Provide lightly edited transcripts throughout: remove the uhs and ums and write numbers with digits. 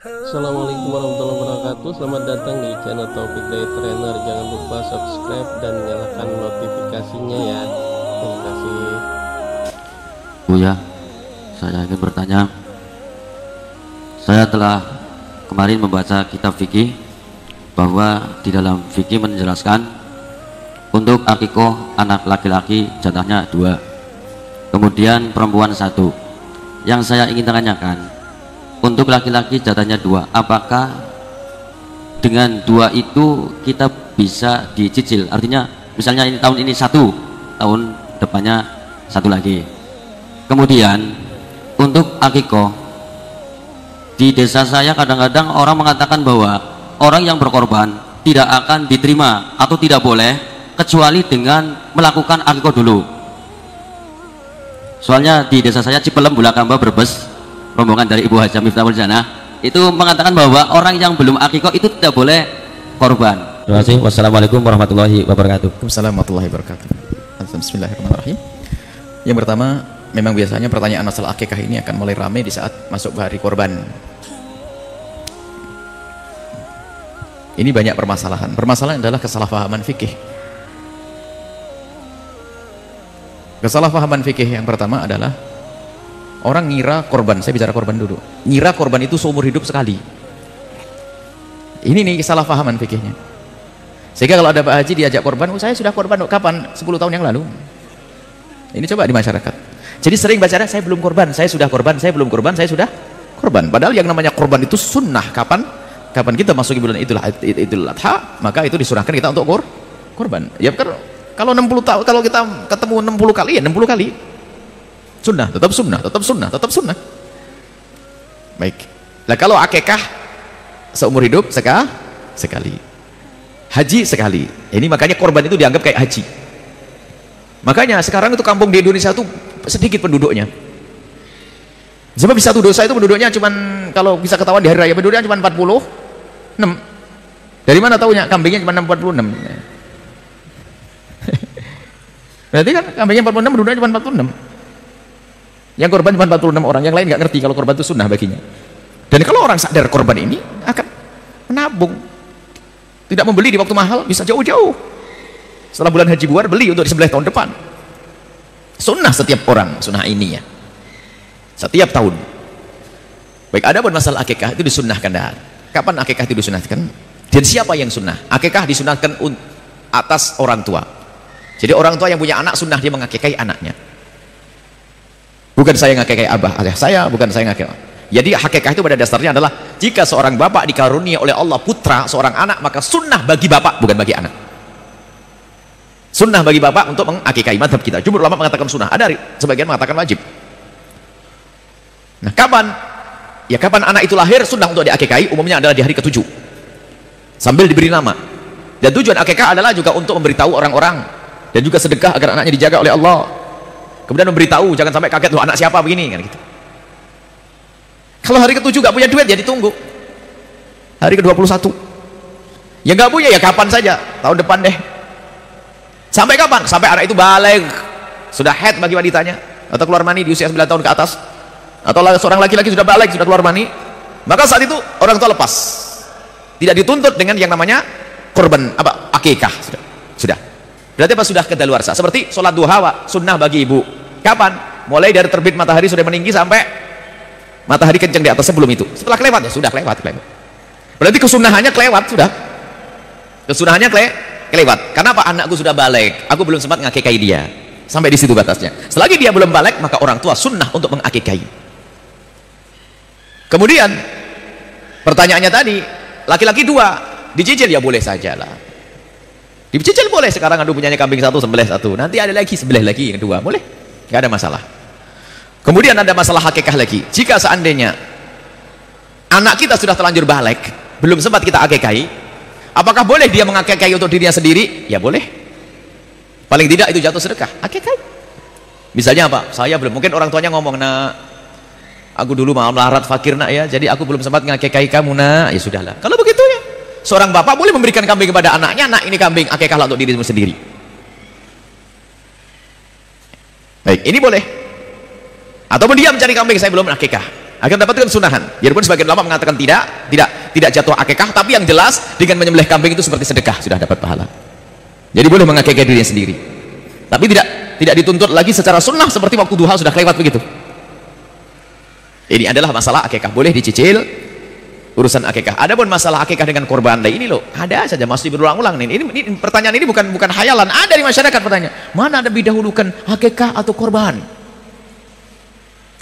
Assalamualaikum warahmatullahi wabarakatuh. Selamat datang di channel Taufik Day Trainer. Jangan lupa subscribe dan nyalakan notifikasinya ya. Terima kasih. Buya, saya ingin bertanya. Saya telah kemarin membaca kitab fikih bahwa di dalam fikih menjelaskan untuk akikoh anak laki-laki jatahnya 2, kemudian perempuan 1. Yang saya ingin tanyakan, untuk laki-laki jatahnya 2, apakah dengan 2 itu kita bisa dicicil? Artinya misalnya ini tahun ini 1, tahun depannya 1 lagi. Kemudian untuk akikoh di desa saya kadang-kadang orang mengatakan bahwa orang yang berkorban tidak akan diterima atau tidak boleh kecuali dengan melakukan akikoh dulu. Soalnya di desa saya Cipelem, Bulakamba, Brebes, rombongan dari Ibu Haja Miftahul Jannah itu mengatakan bahwa orang yang belum akikoh itu tidak boleh korban. Terima kasih. Wassalamualaikum warahmatullahi wabarakatuh. Waalaikumsalam warahmatullahi wabarakatuh. Bismillahirrahmanirrahim. Yang pertama, memang biasanya pertanyaan masalah akikah ini akan mulai ramai di saat masuk hari korban. Ini banyak permasalahan. Permasalahan adalah kesalahpahaman fikih. Kesalahpahaman fikih yang pertama adalah orang ngira korban, saya bicara korban dulu, ngira korban itu seumur hidup sekali. Ini nih kesalahpahaman fikihnya. Sehingga kalau ada Pak Haji diajak korban, oh, saya sudah korban kapan? 10 tahun yang lalu. Ini coba di masyarakat. Jadi sering baca, saya belum korban, saya sudah korban, saya belum korban, saya sudah korban. Padahal yang namanya korban itu sunnah. Kapan kita masuk bulan Idul Adha, maka itu disunahkan kita untuk korban. Ya kalau 60 tahun, kalau kita ketemu 60 kali ya 60 kali. Sunnah, tetap sunnah, tetap sunnah, tetap sunnah. Baik. Nah kalau akikah seumur hidup sekali. Haji sekali. Ini makanya korban itu dianggap kayak haji. Makanya sekarang itu kampung di Indonesia itu sedikit penduduknya. Sebab di satu dosa itu penduduknya cuman, kalau bisa ketahuan di hari raya penduduknya cuma 46. Dari mana tahunya kambingnya cuma 46? Berarti kan kambingnya 46, penduduknya cuma 46. Yang korban cuma 46 orang, yang lain nggak ngerti kalau korban itu sunnah baginya. Dan kalau orang sadar korban ini akan menabung, tidak membeli di waktu mahal, bisa jauh-jauh. Setelah bulan haji buar, beli untuk disembelih tahun depan. Sunnah setiap orang, sunnah ini ya. Setiap tahun. Baik, ada pun masalah akikah itu disunnahkan. Kapan akikah itu disunnahkan? Dan siapa yang sunnah? Akikah disunnahkan atas orang tua. Jadi orang tua yang punya anak sunnah dia mengakikahi anaknya. Bukan saya ngakikai abah ayah saya, bukan saya ngakikai. Jadi hakikah itu pada dasarnya adalah jika seorang bapak dikarunia oleh Allah putra seorang anak, maka sunnah bagi bapak, bukan bagi anak. Sunnah bagi bapak untuk mengakikai. Mazhab kita jumhur ulama mengatakan sunnah, ada sebagian mengatakan wajib. Nah kapan? Ya kapan anak itu lahir, sunnah untuk diakikai umumnya adalah di hari ke-7 sambil diberi nama. Dan tujuan akikah adalah juga untuk memberitahu orang-orang dan juga sedekah agar anaknya dijaga oleh Allah. Kemudian memberitahu, jangan sampai kaget, loh anak siapa begini kan gitu. Kalau hari ke-7 gak punya duit ya ditunggu hari ke-21. Ya gak punya ya kapan saja, tahun depan deh. Sampai kapan? Sampai anak itu balik, sudah haid bagi wanitanya, atau keluar mani di usia 9 tahun ke atas, atau seorang laki-laki sudah balik, sudah keluar mani, maka saat itu orang tua lepas, tidak dituntut dengan yang namanya korban apa akikah. Sudah berarti apa? Sudah kedaluarsa. Seperti sholat duha sunnah bagi ibu. Kapan? Mulai dari terbit matahari sudah meninggi sampai matahari kencang di atas, sebelum itu. Setelah kelewat ya sudah kelewat. Berarti kesunahannya kelewat sudah. Kesunahannya kelewat. Karena apa? Anakku sudah balik, aku belum sempat ngakikai dia. Sampai di situ batasnya. Selagi dia belum balik, maka orang tua sunnah untuk mengakikai. Kemudian pertanyaannya tadi, laki-laki 2 dicicil ya boleh saja lah. Dicicil boleh. Sekarang aduh punyanya kambing 1 sembelih 1, nanti ada lagi sembelih lagi yang 2, boleh, nggak ada masalah. Kemudian ada masalah hakikah lagi. Jika seandainya anak kita sudah terlanjur balik, belum sempat kita akikahi, apakah boleh dia mengakikai untuk dirinya sendiri? Ya boleh. Paling tidak itu jatuh sedekah, akikahi. Misalnya apa? Saya belum, mungkin orang tuanya ngomong, nak aku dulu melarat fakir nak ya, jadi aku belum sempat ngakikai kamu nak. Ya sudahlah. Kalau begitu ya seorang bapak boleh memberikan kambing kepada anaknya, nak ini kambing, akikahlah untuk dirimu sendiri. Baik, ini boleh. Ataupun dia mencari kambing, saya belum akikah. agar mendapatkan sunahan. Biarpun sebagian ulama mengatakan tidak jatuh akikah, tapi yang jelas dengan menyembelih kambing itu seperti sedekah, sudah dapat pahala. Jadi boleh mengakikah dirinya sendiri, tapi tidak dituntut lagi secara sunnah seperti waktu duha sudah kelewat begitu. Ini adalah masalah akikah, boleh dicicil urusan akikah. Adapun masalah akikah dengan korban, ini loh ada saja masih berulang-ulang nih. Ini pertanyaan ini bukan hayalan, ada di masyarakat pertanyaan. Mana lebih dahulukan akikah atau korban?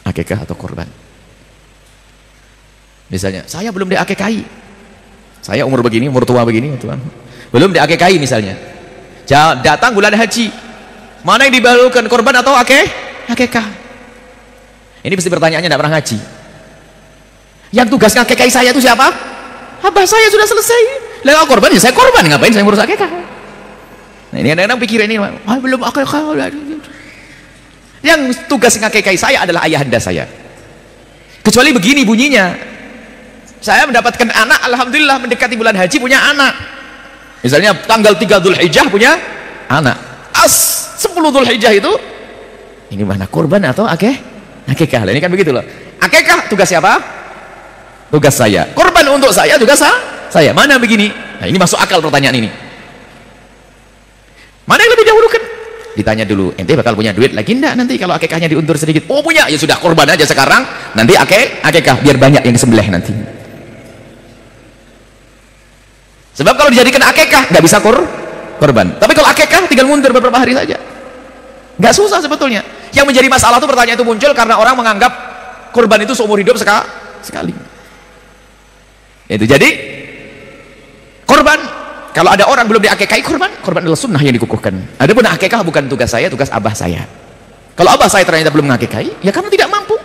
Akikah atau korban? Misalnya, saya belum diakikahi. Saya umur begini, umur tua begini, Tuhan. Belum diakikahi misalnya. Datang bulan haji. Mana yang didahulukan, korban atau akikah? Ini pasti pertanyaannya tidak pernah ngaji. Yang tugas ngakikahi saya itu siapa? Abah saya sudah selesai. Lah korban ya saya korban, ngapain saya ngurus akikah? Nah, ini kadang-kadang pikiran ini, belum akikah. Yang tugas ngakikahi saya adalah ayahanda saya. Kecuali begini bunyinya, saya mendapatkan anak, alhamdulillah mendekati bulan haji punya anak. Misalnya tanggal 3 Dzulhijjah punya anak. 10 Dzulhijjah itu ini mana korban atau akikah? Ini kan begitu loh. Akikah tugas siapa? Tugas saya. Korban untuk saya juga saya. Mana begini? Nah, ini masuk akal pertanyaan ini. Mana yang lebih dahulukan? Ditanya dulu, ente bakal punya duit lagi enggak nanti kalau akikahnya diundur sedikit? Oh punya, ya sudah korban aja sekarang. Nanti akikah biar banyak yang disembelih nanti. Sebab kalau dijadikan akikah nggak bisa korban. Tapi kalau akikah tinggal mundur beberapa hari saja. Nggak susah sebetulnya. Yang menjadi masalah itu pertanyaan itu muncul karena orang menganggap korban itu seumur hidup sekali. Itu jadi korban. Kalau ada orang belum diakikahi korban adalah sunnah yang dikukuhkan. Adapun akikah bukan tugas saya, tugas abah saya. Kalau abah saya ternyata belum mengakikahi, ya karena tidak mampu.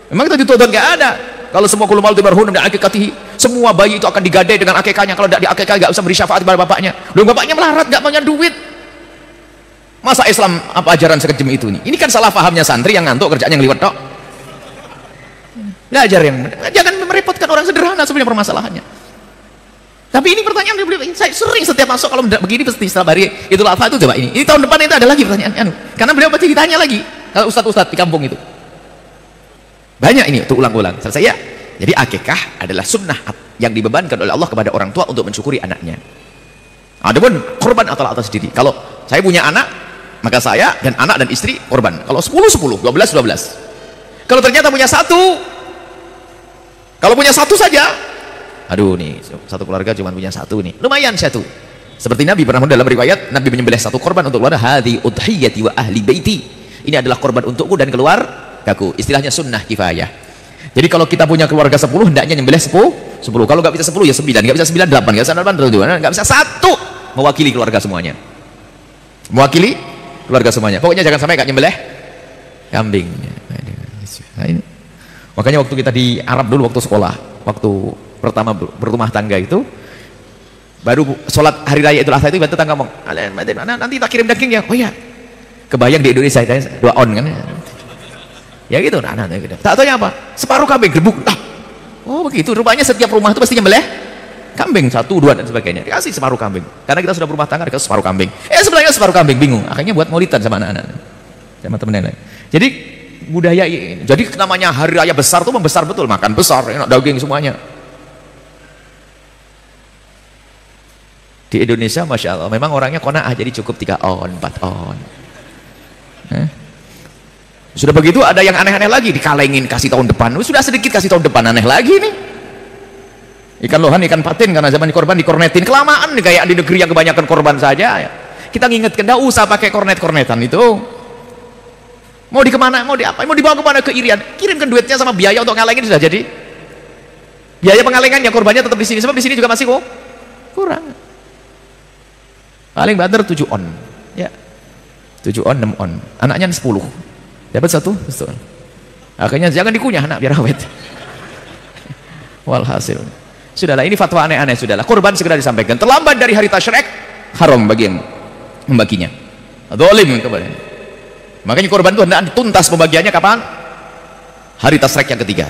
Memang kita dituntut nggak ada. Kalau semua kulul maulud marhun dan akikatihi, semua bayi itu akan digadai dengan akikahnya. Kalau tidak diakikahi nggak usah beri syafaat kepada bapaknya. Belum bapaknya melarat, nggak punya duit. Masa Islam apa ajaran sekejam itu nih? Ini kan salah pahamnya santri yang ngantuk kerjaan yang liwat tok. Belajar yang jangan merepotkan orang sederhana sebenarnya permasalahannya. Tapi ini pertanyaan saya sering setiap masuk kalau begini pasti setelah hari Idul Adha itu coba ini tahun depan itu ada lagi pertanyaan karena beliau pasti ditanya lagi kalau ustadz-ustadz di kampung itu banyak ini untuk ulang-ulang selesai ya. Jadi akikah adalah sunnah yang dibebankan oleh Allah kepada orang tua untuk mensyukuri anaknya. Adapun korban atau sendiri. Kalau saya punya anak, maka saya dan anak dan istri korban. Kalau 10, 12. Kalau ternyata punya satu, kalau punya satu saja, aduh nih, satu keluarga cuma punya satu nih, lumayan satu. Seperti Nabi pernah dalam riwayat, Nabi menyembelih satu korban untuk keluarga, hadhi udhiyati wa ahli baiti. Ini adalah korban untukku dan keluargaku. Istilahnya sunnah kifayah. Jadi kalau kita punya keluarga 10, hendaknya nyembelih 10. Kalau nggak bisa 10 ya 9, nggak bisa 9 8, nggak bisa 8 nggak bisa 1 mewakili keluarga semuanya. Mewakili keluarga semuanya. Pokoknya jangan sampai nggak nyembelih kambing. Nah, ini. Makanya waktu kita di Arab dulu waktu sekolah, waktu pertama berumah tangga itu, baru sholat hari raya Idul Adha itu bantu tangga ngomong, nanti tak kirim daging ya. Oh ya, kebayang di Indonesia itu 2 on kan? Ya gitu. Tak tahu apa? Separuh kambing gebuk. Oh begitu. Rupanya setiap rumah itu pasti nyembelih kambing 1, 2 dan sebagainya. Dikasih separuh kambing. Karena kita sudah berumah tangga dikasih separuh kambing. Sebenarnya separuh kambing bingung. Akhirnya buat maulidan sama anak-anak, sama temen lain. Jadi budaya ini. Jadi namanya hari raya besar itu membesar betul, makan besar, enak daging semuanya. Di Indonesia masya Allah, memang orangnya qanaah jadi cukup 3 on, 4 on. Sudah begitu ada yang aneh-aneh lagi, dikalengin kasih tahun depan. Sudah sedikit kasih tahun depan, aneh lagi nih. Ikan lohan, ikan patin karena zaman korban dikornetin kelamaan nih, kayak di negeri yang kebanyakan korban saja. Kita ngingetkan, tidak usah pakai kornet-kornetan itu. Mau di kemana, mau di apa, mau dibawa kemana ke Irian, kirimkan duitnya sama biaya untuk ngalengin sudah jadi. Biaya pengalengannya korbannya tetap di sini, sebab di sini juga masih kurang. Paling banter 7 on, ya 7 on, 6 on, anaknya 10. Dapat 1, betul. Akhirnya jangan dikunyah anak biar awet. Walhasil, sudahlah ini fatwa aneh-aneh sudahlah. Korban segera disampaikan. Terlambat dari hari tasyrik haram bagi yang membaginya. Zalim kepadanya. Makanya korban itu hendak dituntas pembagiannya kapan? Hari tasyrik yang ketiga.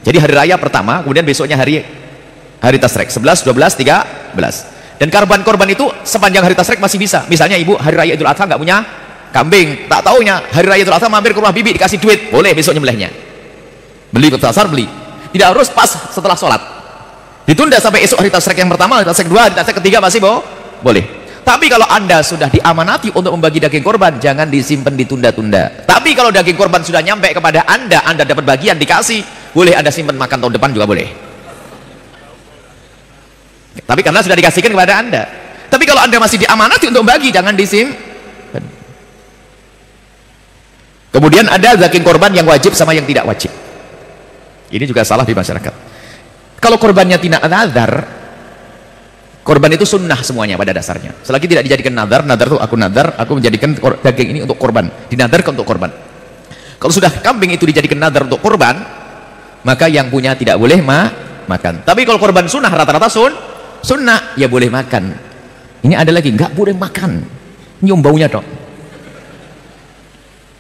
Jadi hari raya pertama, kemudian besoknya hari tasyrik 11, 12, 13. Dan korban itu sepanjang hari tasyrik masih bisa. Misalnya ibu hari raya Idul Adha nggak punya kambing, tak taunya hari raya Idul Adha mampir ke rumah bibi dikasih duit, boleh besok nyembelihnya. Beli waktu asar, beli. Tidak harus pas setelah sholat. Ditunda sampai esok hari tasyrik yang pertama, hari tasyrik kedua, hari tasyrik ketiga masih boleh. Tapi kalau Anda sudah diamanati untuk membagi daging korban, jangan disimpan ditunda-tunda. Tapi kalau daging korban sudah nyampe kepada Anda dapat bagian dikasih, boleh Anda simpan makan tahun depan juga boleh. Tapi karena sudah dikasihkan kepada Anda. Tapi kalau Anda masih diamanati untuk bagi, jangan disimpan. Kemudian ada daging korban yang wajib sama yang tidak wajib. Ini juga salah di masyarakat. Kalau korbannya tidak nazar, korban itu sunnah semuanya pada dasarnya. Selagi tidak dijadikan nazar itu aku menjadikan daging ini untuk korban, dinadarkan untuk korban. Kalau sudah kambing itu dijadikan nazar untuk korban, maka yang punya tidak boleh makan. Tapi kalau korban sunnah, rata-rata sunnah, ya boleh makan. Ini ada lagi, nggak boleh makan, nyium baunya dong.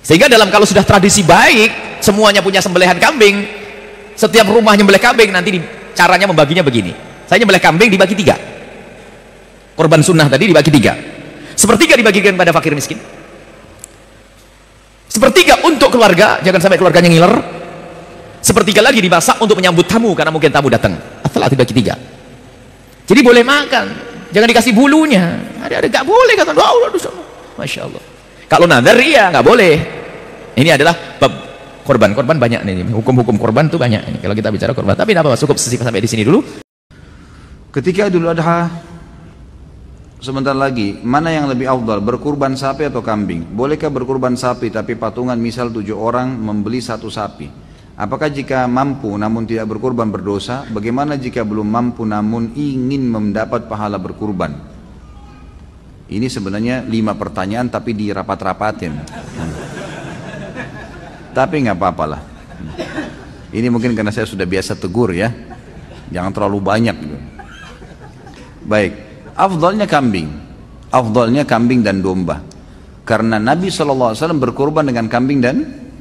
Sehingga kalau sudah tradisi baik, semuanya punya sembelihan kambing, setiap rumah nyembelih kambing, nanti caranya membaginya begini. Saya nyembelih kambing dibagi 3. Korban sunnah tadi dibagi 3. Sepertiga dibagikan pada fakir miskin. Sepertiga untuk keluarga, jangan sampai keluarganya ngiler. Sepertiga lagi dimasak untuk menyambut tamu, karena mungkin tamu datang. Setelah dibagi 3. Jadi boleh makan, jangan dikasih bulunya. Ada nggak boleh kata, Masya Allah. Kalau nazar iya nggak boleh. Ini adalah bab korban banyak nih. Hukum-hukum korban tuh banyak. Ini kalau kita bicara korban. Tapi apa? Cukup sampai di sini dulu. Ketika Idul Adha sebentar lagi, mana yang lebih afdal, berkurban sapi atau kambing? Bolehkah berkurban sapi tapi patungan misal 7 orang membeli 1 sapi? Apakah jika mampu namun tidak berkurban berdosa? Bagaimana jika belum mampu namun ingin mendapat pahala berkurban? Ini sebenarnya 5 pertanyaan tapi dirapat-rapatin. Tapi nggak apa-apalah. Ini mungkin karena saya sudah biasa tegur ya. Jangan terlalu banyak gitu. Baik, afdalnya kambing. Afdalnya kambing dan domba. Karena Nabi SAW berkorban dengan kambing dan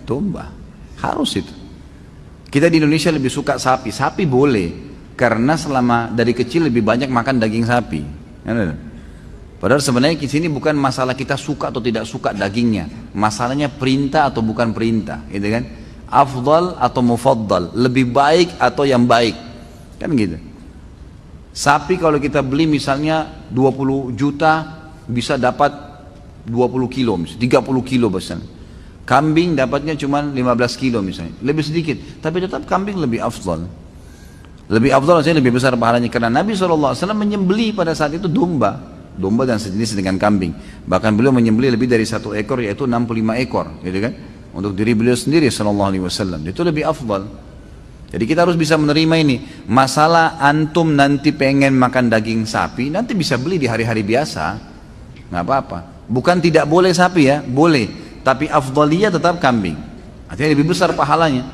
domba. Harus itu. Kita di Indonesia lebih suka sapi. Sapi boleh. Karena selama dari kecil lebih banyak makan daging sapi. Padahal sebenarnya di sini bukan masalah kita suka atau tidak suka dagingnya. Masalahnya perintah atau bukan perintah, gitu kan? Afdal atau mufaddal, lebih baik atau yang baik. Kan gitu. Sapi kalau kita beli misalnya 20 juta bisa dapat 20 kilo misalnya, 30 kilo misalnya. Kambing dapatnya cuma 15 kilo misalnya, lebih sedikit, tapi tetap kambing lebih afdal. Lebih afdal artinya lebih besar pahalanya, karena Nabi SAW menyembelih pada saat itu domba dan sejenis dengan kambing. Bahkan beliau menyembelih lebih dari 1 ekor, yaitu 65 ekor, gitu kan? Untuk diri beliau sendiri SAW. Itu lebih afdal. Jadi kita harus bisa menerima ini. Masalah antum nanti pengen makan daging sapi, nanti bisa beli di hari-hari biasa, nggak apa-apa. Bukan tidak boleh sapi ya, boleh. Tapi afdaliyah tetap kambing. Artinya lebih besar pahalanya.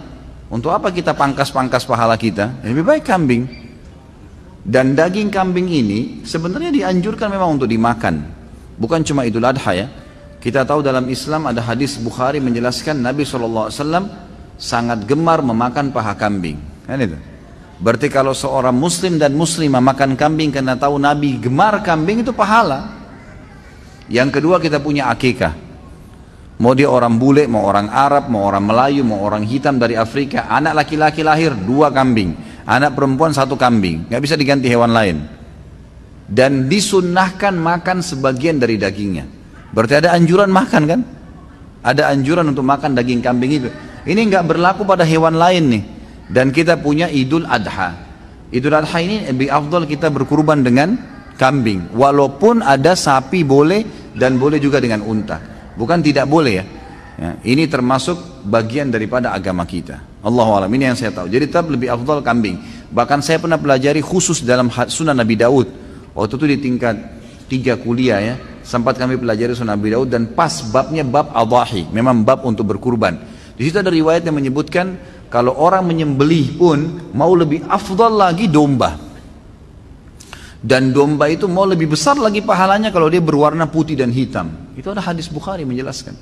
Untuk apa kita pangkas-pangkas pahala kita? Lebih baik kambing. Dan daging kambing ini sebenarnya dianjurkan memang untuk dimakan. Bukan cuma Idul Adha ya. Kita tahu dalam Islam ada hadis Bukhari menjelaskan Nabi SAW sangat gemar memakan paha kambing. Kan itu. Berarti kalau seorang muslim dan muslimah makan kambing karena tahu Nabi gemar kambing, itu pahala. Yang kedua, kita punya akikah. Mau dia orang bule, mau orang Arab, mau orang Melayu, mau orang hitam dari Afrika, anak laki-laki lahir 2 kambing, anak perempuan 1 kambing, nggak bisa diganti hewan lain. Dan disunnahkan makan sebagian dari dagingnya. Berarti ada anjuran makan kan? Ada anjuran untuk makan daging kambing itu. Ini nggak berlaku pada hewan lain nih. Dan kita punya Idul Adha. Idul Adha ini lebih afdal kita berkurban dengan kambing. Walaupun ada sapi boleh dan boleh juga dengan unta. Bukan tidak boleh ya. Ini termasuk bagian daripada agama kita. Allahu a'lam, ini yang saya tahu. Jadi tetap lebih afdal kambing. Bahkan saya pernah pelajari khusus dalam Sunan Nabi Daud. Waktu itu di tingkat 3 kuliah ya, sempat kami pelajari Sunan Nabi Daud, dan pas babnya bab adhahi, memang bab untuk berkurban. Di situ ada riwayat yang menyebutkan kalau orang menyembelih pun mau lebih afdal lagi domba. Dan domba itu mau lebih besar lagi pahalanya kalau dia berwarna putih dan hitam. Itu ada hadis Bukhari menjelaskan.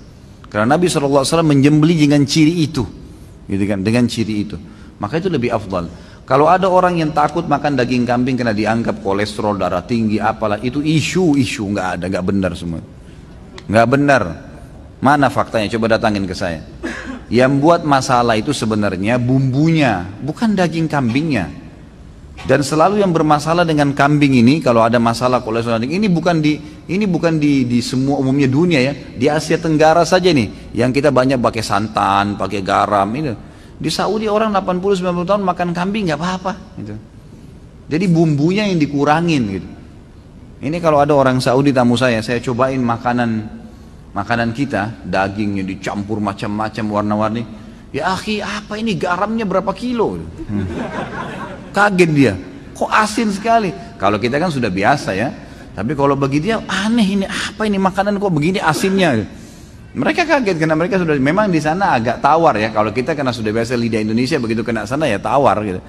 Karena Nabi SAW menyembelih dengan ciri itu, gitu kan, dengan ciri itu. Maka itu lebih afdal. Kalau ada orang yang takut makan daging kambing karena dianggap kolesterol, darah tinggi, apalah, itu isu, nggak ada, nggak benar semua. Nggak benar. Mana faktanya? Coba datangin ke saya. Yang buat masalah itu sebenarnya bumbunya, bukan daging kambingnya. Dan selalu yang bermasalah dengan kambing ini, kalau ada masalah kolesterol, ini bukan di semua umumnya dunia ya, di Asia Tenggara saja nih, yang kita banyak pakai santan, pakai garam ini. Di Saudi orang 80-90 tahun makan kambing nggak apa-apa. Gitu. Jadi bumbunya yang dikurangin gitu. Ini kalau ada orang Saudi tamu saya cobain makanan kita, dagingnya dicampur macam-macam warna-warni. Ya akhi, apa ini garamnya berapa kilo? Kaget dia, kok asin sekali. Kalau kita kan sudah biasa ya, tapi kalau bagi dia aneh, ini apa ini makanan kok begini asinnya. Mereka kaget karena mereka sudah, memang di sana agak tawar ya. Kalau kita karena sudah biasa lidah Indonesia, begitu kena sana ya tawar gitu.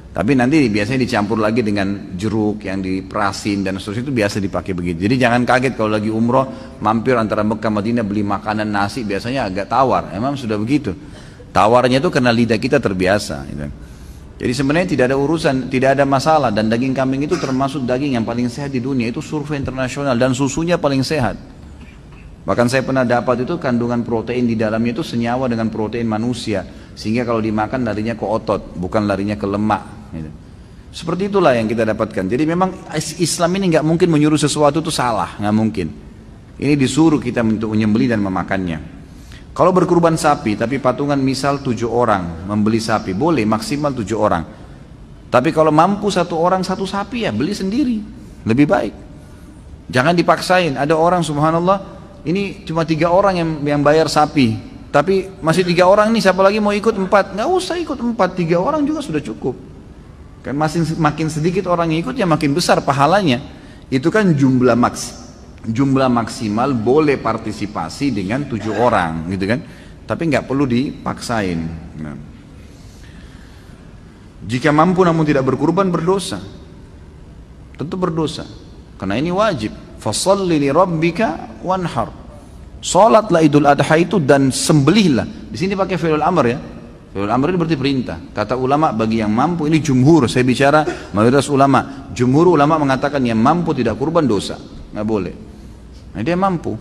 Tapi nanti biasanya dicampur lagi dengan jeruk yang diperasin dan seterusnya, itu biasa dipakai begitu. Jadi jangan kaget kalau lagi umroh mampir antara Mekah Madinah beli makanan nasi, biasanya agak tawar. Emang sudah begitu. Tawarnya itu karena lidah kita terbiasa gitu. Jadi sebenarnya tidak ada urusan, tidak ada masalah, dan daging kambing itu termasuk daging yang paling sehat di dunia, itu survei internasional, dan susunya paling sehat. Bahkan saya pernah dapat itu kandungan protein di dalamnya itu senyawa dengan protein manusia, sehingga kalau dimakan larinya ke otot, bukan larinya ke lemak. Gitu. Seperti itulah yang kita dapatkan. Jadi memang Islam ini nggak mungkin menyuruh sesuatu itu salah, nggak mungkin. Ini disuruh kita untuk menyembelih dan memakannya. Kalau berkurban sapi, tapi patungan misal 7 orang membeli sapi, boleh maksimal 7 orang. Tapi kalau mampu 1 orang 1 sapi ya beli sendiri, lebih baik. Jangan dipaksain. Ada orang subhanallah, ini cuma 3 orang yang bayar sapi, tapi masih 3 orang nih, siapa lagi mau ikut 4? Nggak usah ikut 4, 3 orang juga sudah cukup. Kan makin sedikit orang yang ikut ya makin besar pahalanya. Itu kan jumlah maksimal boleh partisipasi dengan 7 orang gitu kan, tapi nggak perlu dipaksain. Nah. Jika mampu namun tidak berkurban, berdosa, tentu berdosa, karena ini wajib. Fasholli li rabbika wanhar, sholatlah Idul Adha itu dan sembelihlah. Di sini pakai fi'il amr ya. Fi'il amr ini berarti perintah. Kata ulama bagi yang mampu, ini jumhur, saya bicara mayoritas ulama. Jumhur ulama mengatakan yang mampu tidak kurban dosa, nggak boleh. Nah, dia mampu.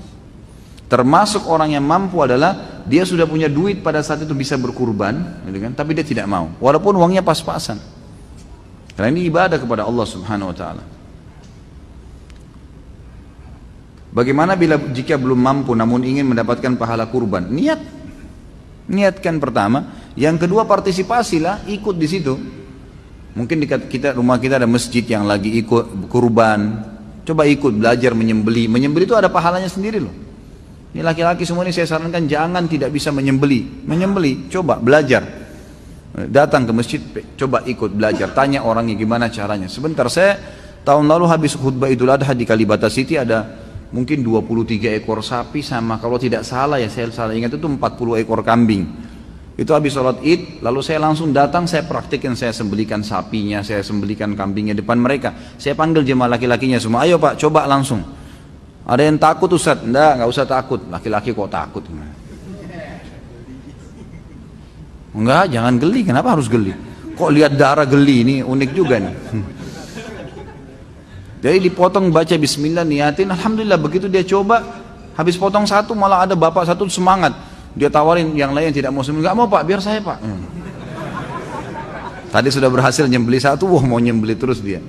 Termasuk orang yang mampu adalah dia sudah punya duit pada saat itu bisa berkurban, gitu kan? Tapi dia tidak mau, walaupun uangnya pas-pasan. Karena ini ibadah kepada Allah Subhanahu Wa Taala. Bagaimana jika belum mampu namun ingin mendapatkan pahala kurban? Niatkan pertama. Yang kedua, partisipasilah, ikut di situ. Mungkin di rumah kita ada masjid yang lagi ikut kurban. Coba ikut belajar menyembelih. Menyembelih itu ada pahalanya sendiri loh. Ini laki-laki semua ini saya sarankan jangan tidak bisa menyembelih. Menyembelih, coba belajar. Datang ke masjid, coba ikut belajar. Tanya orangnya gimana caranya. Sebentar, saya tahun lalu habis khutbah Idul Adha di Kalibata City, ada mungkin 23 ekor sapi sama, kalau tidak salah ya, saya salah ingat itu 40 ekor kambing. Itu habis sholat id, lalu saya langsung datang, saya praktikkan, saya sembelihkan sapinya, saya sembelihkan kambingnya depan mereka. Saya panggil jemaah laki-lakinya semua, ayo pak, coba langsung. Ada yang takut Ustaz? Nggak usah takut. Laki-laki kok takut? Enggak, jangan geli. Kenapa harus geli? Kok lihat darah geli? Ini unik juga nih. Jadi dipotong, baca bismillah, niatin, alhamdulillah. Begitu dia coba, habis potong satu malah ada bapak satu semangat. Dia tawarin yang lain tidak mau sembelih. Nggak mau pak, biar saya pak. Tadi sudah berhasil nyembelih satu, wah mau nyembelih terus dia.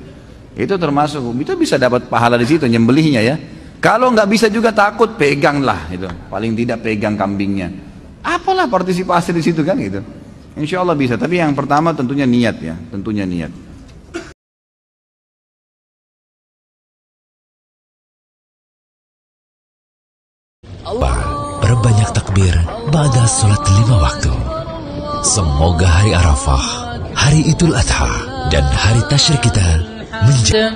Itu termasuk, itu bisa dapat pahala di situ nyembelihnya ya. Kalau nggak bisa juga takut, peganglah itu. Paling tidak pegang kambingnya. Apalah partisipasi di situ kan gitu. Insya Allah bisa. Tapi yang pertama tentunya niat ya, tentunya niat. Berbanyak takbir ba'da sholat 5 waktu. Semoga hari Arafah, hari Idul Adha, dan hari tasyrik kita menjadi